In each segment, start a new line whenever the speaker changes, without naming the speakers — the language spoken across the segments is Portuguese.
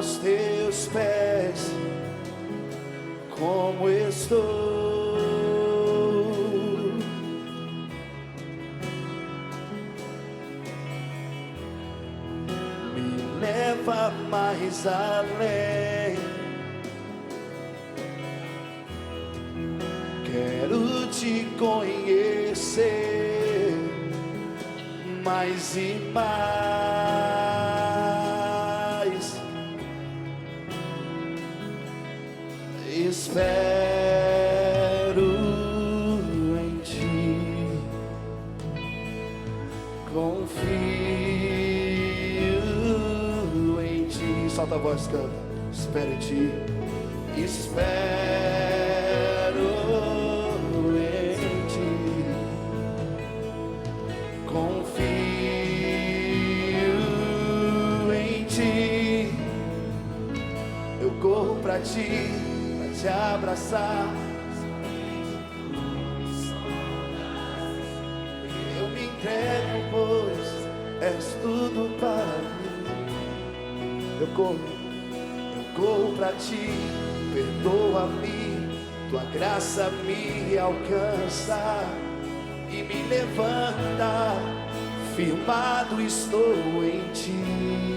aos teus pés, como estou. Me leva mais além. Quero te conhecer mais e mais. Espero em ti, confio em ti. Solta a voz, canta. Espero em ti. Espero em ti, confio em ti. Eu corro pra ti, pra te abraçar. Eu me entrego, pois és tudo para mim. Eu corro pra ti, perdoa-me, tua graça me alcança e me levanta, firmado estou em ti.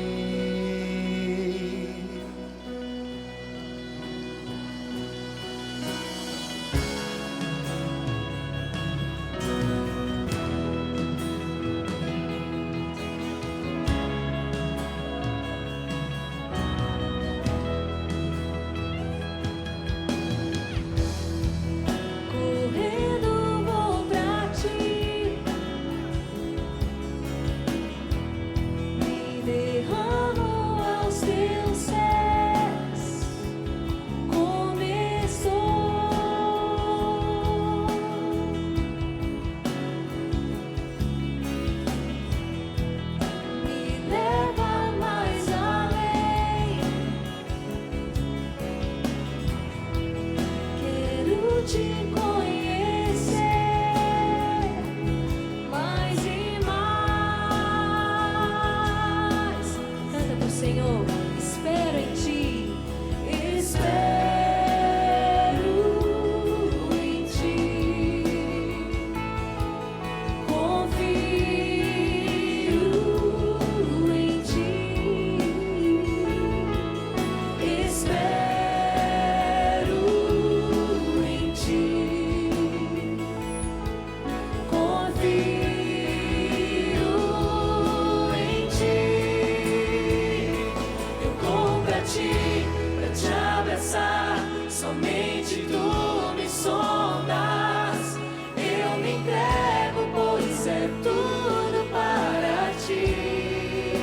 Somente tu me sondas, eu me entrego, pois é tudo para ti.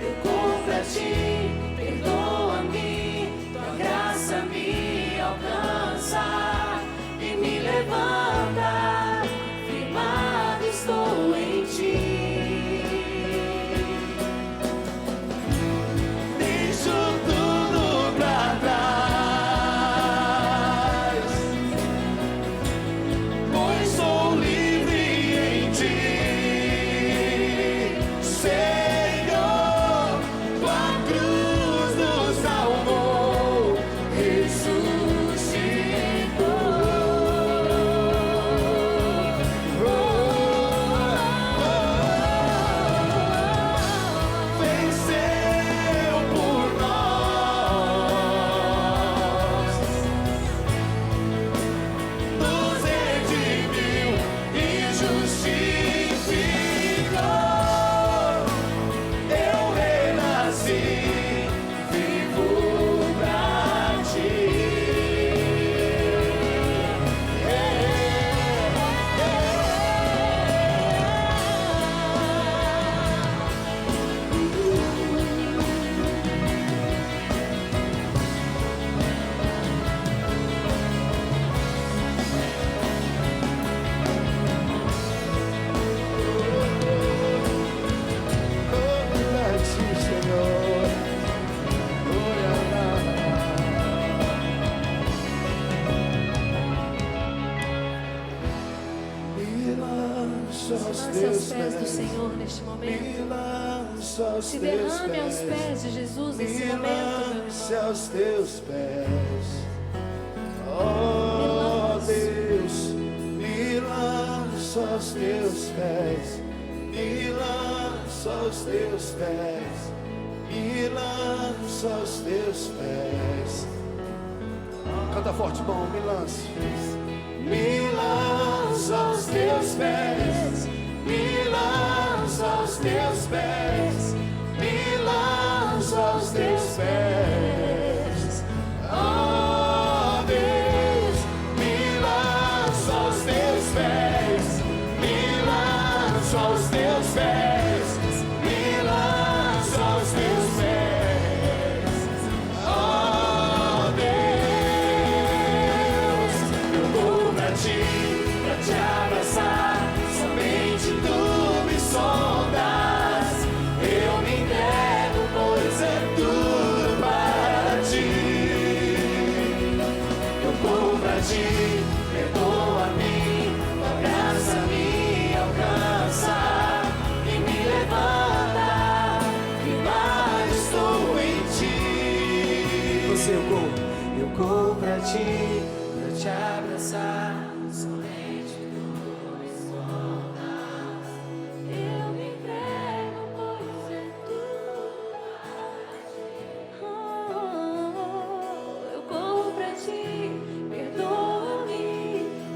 Eu corro pra ti, perdoa-me, tua graça me alcança e me levanta, firmado estou em ti.
Lance aos pés do Senhor neste momento. lanço aos
Se
teus
derrame aos
pés.
pés de Jesus
Me
nesse momento, meu
lance
irmão.
aos teus pés. Oh Deus, me lanço aos teus pés. Me lanço aos teus pés. Me lanço aos teus pés. Canta forte, bom, me lance. Me lanço aos teus pés. Me lanço aos teus pés. Me lanço aos teus pés. Oh Deus, me lanço aos teus pés. Me lanço aos teus pés. Me lanço aos teus pés. Oh Deus, eu corro pra te abraçar. Somente tu me sondas. Eu me entrego, pois é tudo para ti. Eu corro pra ti, perdoa-me. Tua graça me alcança e me levanta. Firmado estou em ti. Você, eu corro pra te abraçar. Somente tu me sondas. Eu me entrego, pois é tudo para ti. Eu corro pra ti, perdoa-me.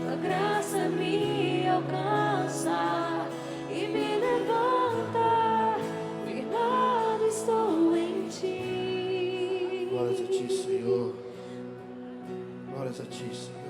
Tua graça me alcança e me levanta. Firmado estou em ti. Glórias a ti, Senhor. Glórias a ti, Senhor.